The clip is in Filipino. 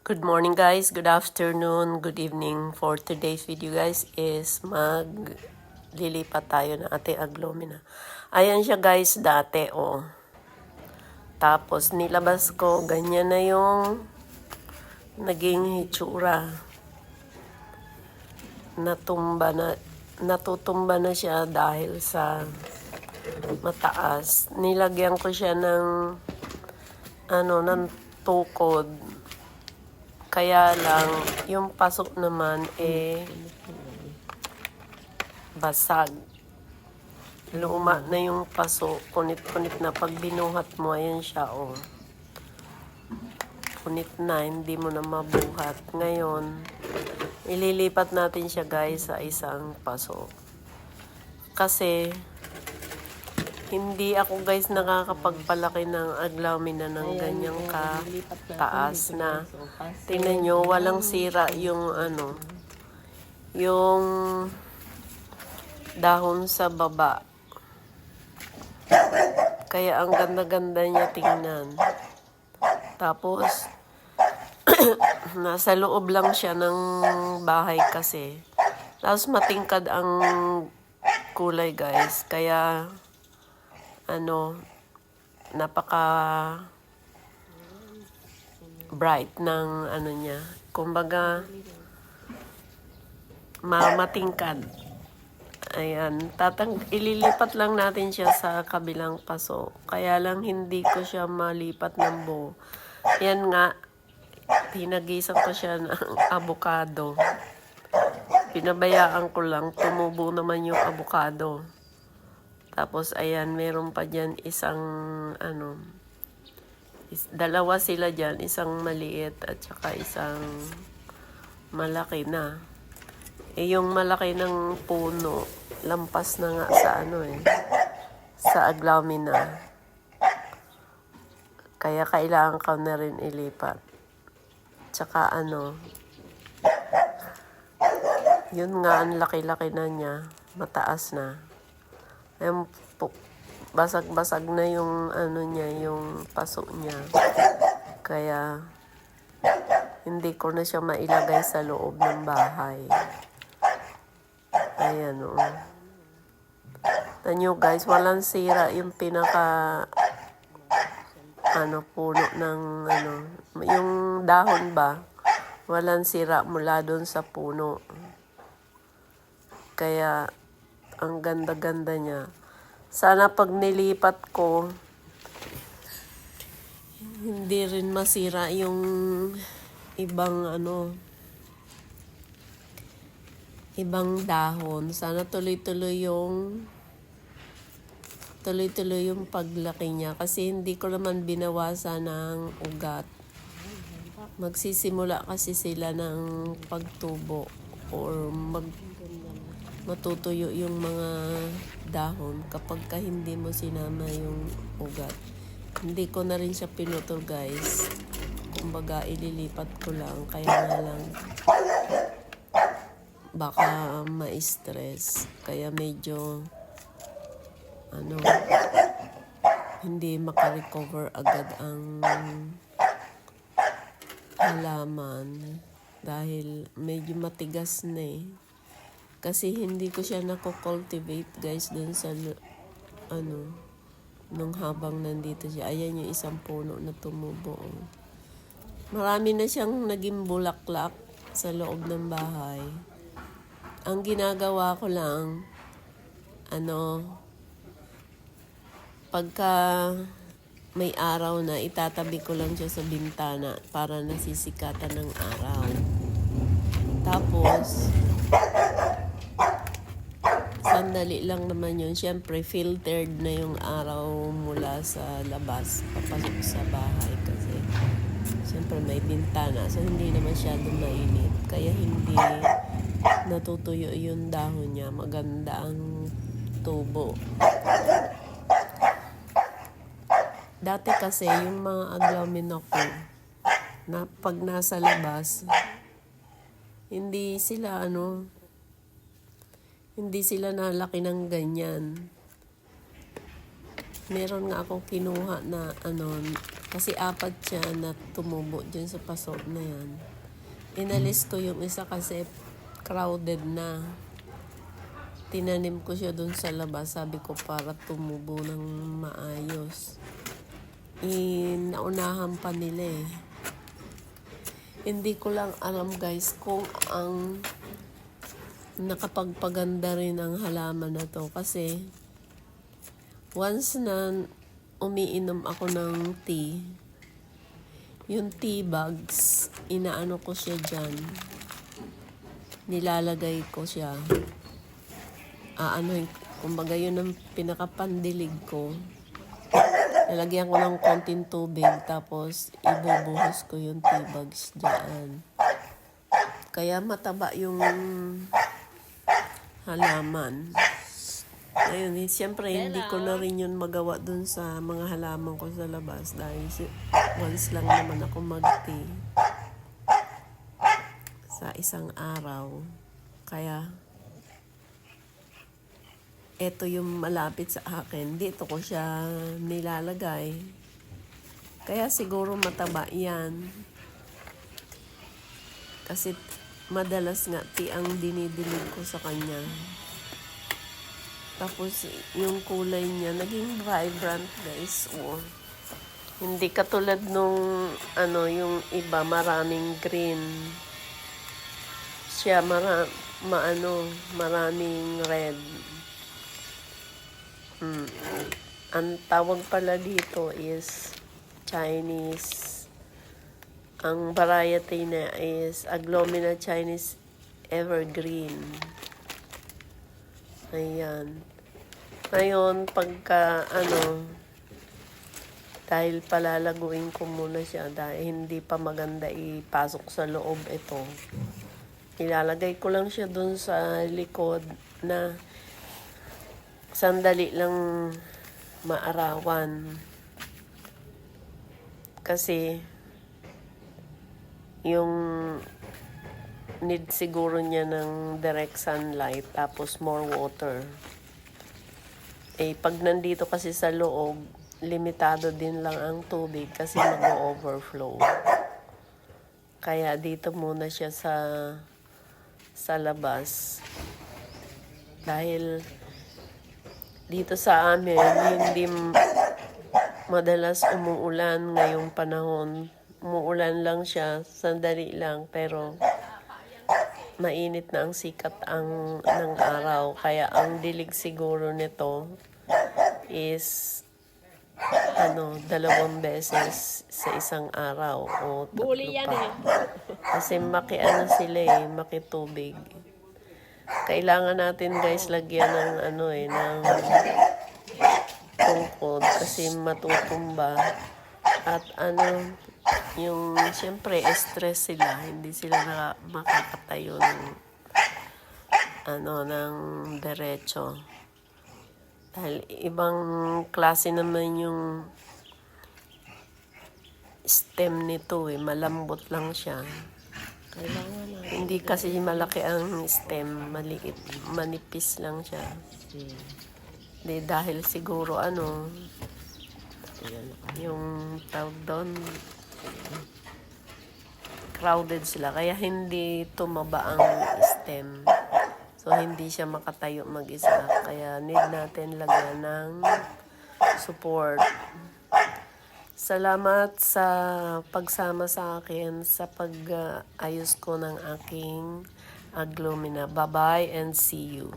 Good morning guys, good afternoon, good evening. For today's video guys is maglilipat tayo ng ating aglomina. Ayan siya guys dati oh. Tapos nilabas ko, ganyan na yung naging hitsura. Natutumba na siya dahil sa mataas. Nilagyan ko siya ng ng tukod. Kaya lang, yung pasok naman basag. Luma na yung paso, punit-punit na. Pag binuhat mo, ayan siya, oh. Punit na, hindi mo na mabuhat. Ngayon, ililipat natin siya, guys, sa isang paso. Kasi, hindi ako, guys, nakakapagpalaki ng aglomina ng ganyang kataas na. Tingnan nyo, walang sira yung yung dahon sa baba. Kaya ang ganda-ganda niya tingnan. Tapos, nasa loob lang siya ng bahay kasi. Tapos matingkad ang kulay, guys. Kaya, napaka bright ng niya. Kumbaga, matingkad. Ayan, ililipat lang natin siya sa kabilang paso. Kaya lang hindi ko siya malipat ng buo. Yan nga, hinagisan ko siya ng avocado. Pinabayaan ko lang, tumubo naman yung avocado. Tapos ayan, meron pa dyan isang dalawa sila dyan, isang maliit at saka isang malaki na. Yung malaki ng puno, lampas na nga sa sa aglomina. Kaya kailangan ko na rin ilipat. Tsaka yun nga, ang laki-laki na niya, mataas na. Ayun, basag-basag na yung niya, yung paso niya. Kaya hindi ko na siya mailagay sa loob ng bahay. Ayan o. Tanyo guys, walang sira yung pinaka puno ng yung dahon ba, walang sira mula doon sa puno. Kaya ang ganda-ganda niya. Sana pag nilipat ko, hindi rin masira yung ibang ibang dahon. Sana tuloy-tuloy yung paglaki niya. Kasi hindi ko naman binawasan ng ugat. Magsisimula kasi sila ng pagtubo or matutuyo yung mga dahon kapag hindi mo sinama yung ugat. Hindi ko na rin siya pinutol guys. Kumbaga ililipat ko lang. Kaya nga lang baka ma-stress. Kaya medyo hindi makarecover agad ang halaman dahil medyo matigas na kasi hindi ko siya nako-cultivate guys dun sa nung habang nandito siya. Ayan yung isang puno na tumubo. Marami na siyang naging bulaklak sa loob ng bahay. Ang ginagawa ko lang pagka may araw na, itatabi ko lang siya sa bintana para nasisikatan ng araw. Tapos sandali lang naman yun. Siyempre, filtered na yung araw mula sa labas, papasok sa bahay. Kasi, siyempre, may bintana. So, hindi na masyadong mainit. Kaya, hindi natutuyo yung dahon niya. Maganda ang tubo. Dati kasi, yung mga aglomina ko, na pag nasa labas, hindi sila nalaki ng ganyan. meron nga akong kinuha na kasi apat siya na tumubo dyan sa paso na yan. Inalis ko yung isa kasi crowded na. Tinanim ko siya dun sa labas, sabi ko para tumubo ng maayos. Naunahan pa nila eh. Hindi ko lang alam guys kung ang nakapagpaganda rin ang halaman na to kasi once na umiinom ako ng tea, yung tea bags, inaano ko siya dyan. Nilalagay ko siya. Kumbaga yun ang pinakapandilig ko. Lalagyan ko ng konting tubig tapos ibubuhos ko yung tea bags dyan. Kaya mataba yung halaman. Ayun, siyempre hindi ko na rin yun magawa dun sa mga halaman ko sa labas dahil once lang naman ako mag-tea sa isang araw. Kaya eto yung malapit sa akin, dito ko siya nilalagay. Kaya siguro mataba yan. Kasi madalas nga tea ang dinidilig ko sa kanya. Tapos yung kulay niya naging vibrant guys. Hindi katulad nung yung iba maraming green. Siya maraming red. Ang tawag pala dito is Chinese. Ang variety na is Aglomina Chinese Evergreen. Ayan. Ngayon, pagka dahil palalaguin ko muna siya dahil hindi pa maganda ipasok sa loob ito. Ilalagay ko lang siya dun sa likod na sandali lang maarawan. Kasi yung need siguro niya ng direct sunlight tapos more water. Pag nandito kasi sa loob, limitado din lang ang tubig kasi mag-overflow. Kaya dito muna siya sa labas. Dahil dito sa amin, hindi madalas umuulan ngayong panahon. Umuulan lang siya, sandali lang, pero mainit na ang sikat ng araw. Kaya ang dilig siguro nito is 2 beses sa isang araw o 3 pa. Kasi makitubig. Kailangan natin guys lagyan ng ng tungkod kasi matutumba at yung siyempre stress sila, hindi sila makakatayo ng diretso. Dahil ibang klase naman yung stem nito malambot lang siya. Hindi kasi malaki ang stem, maliit, manipis lang siya. Dahil siguro yung tawag doon, crowded sila, kaya hindi tumaba ang stem. So hindi siya makatayo mag-isa, kaya need natin lagyan ng support. Salamat sa pagsama sa akin sa pag-ayos ko ng aking Aglomina. Bye-bye and see you.